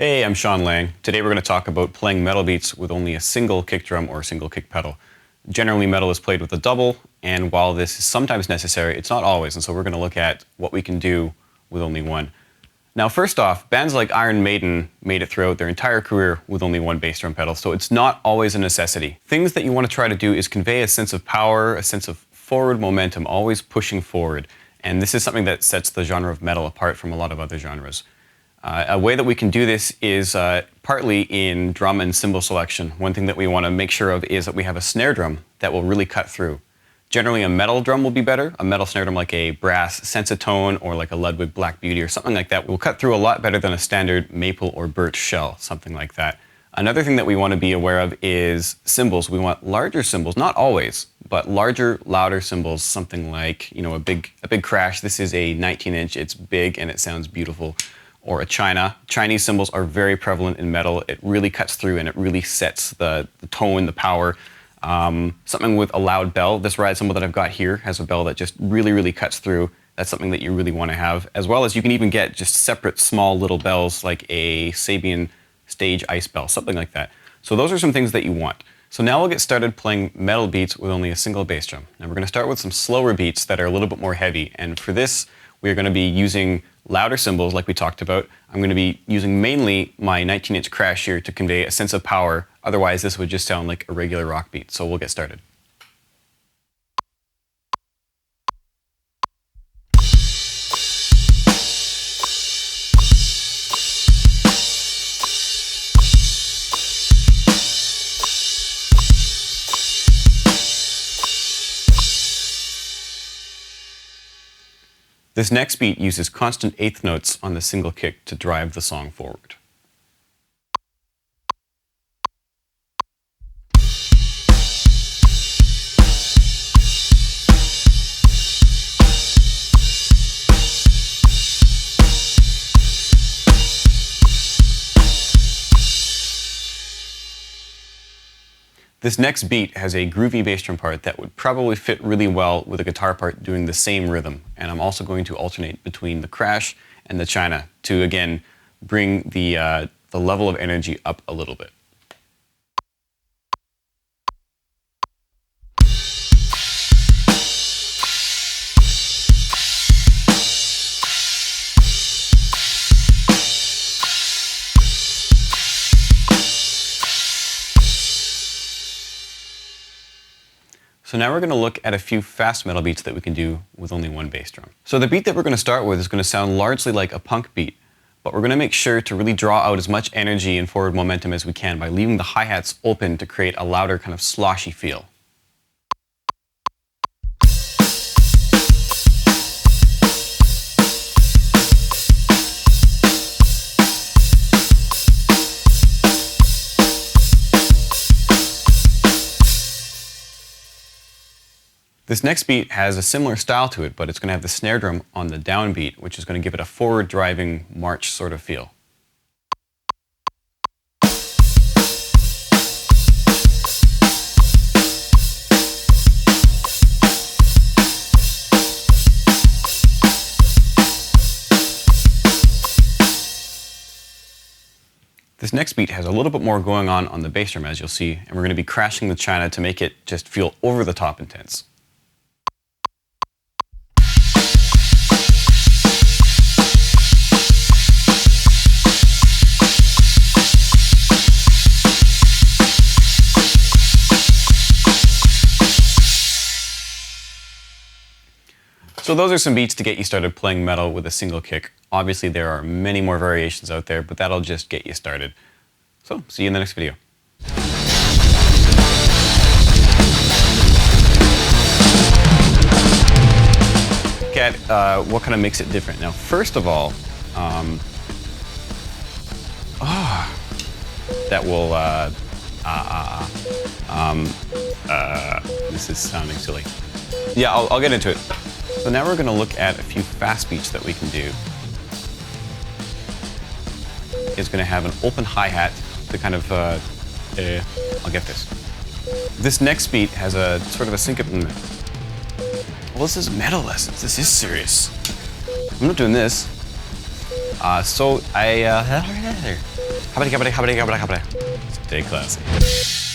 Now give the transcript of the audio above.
Hey, I'm Sean Lang. Today we're going to talk about playing metal beats with only a single kick drum or a single kick pedal. Generally, metal is played with a double, and while this is sometimes necessary, it's not always, and so we're going to look at what we can do with only one. Now, first off, bands like Iron Maiden made it throughout their entire career with only one bass drum pedal, so it's not always a necessity. Things that you want to try to do is convey a sense of power, a sense of forward momentum, always pushing forward, and this is something that sets the genre of metal apart from a lot of other genres. A way that we can do this is partly in drum and cymbal selection. One thing that we want to make sure of is that we have a snare drum that will really cut through. Generally, a metal drum will be better. A metal snare drum like a brass Sensitone or like a Ludwig Black Beauty or something like that will cut through a lot better than a standard maple or birch shell, something like that. Another thing that we want to be aware of is cymbals. We want larger cymbals, not always, but larger, louder cymbals, something like, a big crash. This is a 19-inch, it's big and it sounds beautiful. Or a China. Chinese cymbals are very prevalent in metal. It really cuts through and it really sets the tone, the power. Something with a loud bell. This ride cymbal that I've got here has a bell that just really, really cuts through. That's something that you really want to have. As well as you can even get just separate small little bells like a Sabian stage ice bell, something like that. So those are some things that you want. So now we'll get started playing metal beats with only a single bass drum. Now we're going to start with some slower beats that are a little bit more heavy. And for this, we're going to be using louder cymbals like we talked about. I'm going to be using mainly my 19-inch crash here to convey a sense of power. Otherwise, this would just sound like a regular rock beat. So we'll get started. This next beat uses constant eighth notes on the single kick to drive the song forward. This next beat has a groovy bass drum part that would probably fit really well with a guitar part doing the same rhythm. And I'm also going to alternate between the crash and the China to, again, bring the level of energy up a little bit. So now we're going to look at a few fast metal beats that we can do with only one bass drum. So the beat that we're going to start with is going to sound largely like a punk beat, but we're going to make sure to really draw out as much energy and forward momentum as we can by leaving the hi-hats open to create a louder kind of sloshy feel. This next beat has a similar style to it, but it's going to have the snare drum on the downbeat, which is going to give it a forward driving march sort of feel. This next beat has a little bit more going on the bass drum, as you'll see, and we're going to be crashing the China to make it just feel over the top intense. So those are some beats to get you started playing metal with a single kick. Obviously there are many more variations out there, but that'll just get you started. So, see you in the next video. Look at what kind of makes it different. Now, first of all, that will, this is sounding silly. Yeah, I'll get into it. So now we're going to look at a few fast beats that we can do. It's going to have an open hi-hat to kind of, I'll get this. This next beat has a sort of a syncopant. Well, this is metal lessons. This is serious. I'm not doing this. So I Stay classy.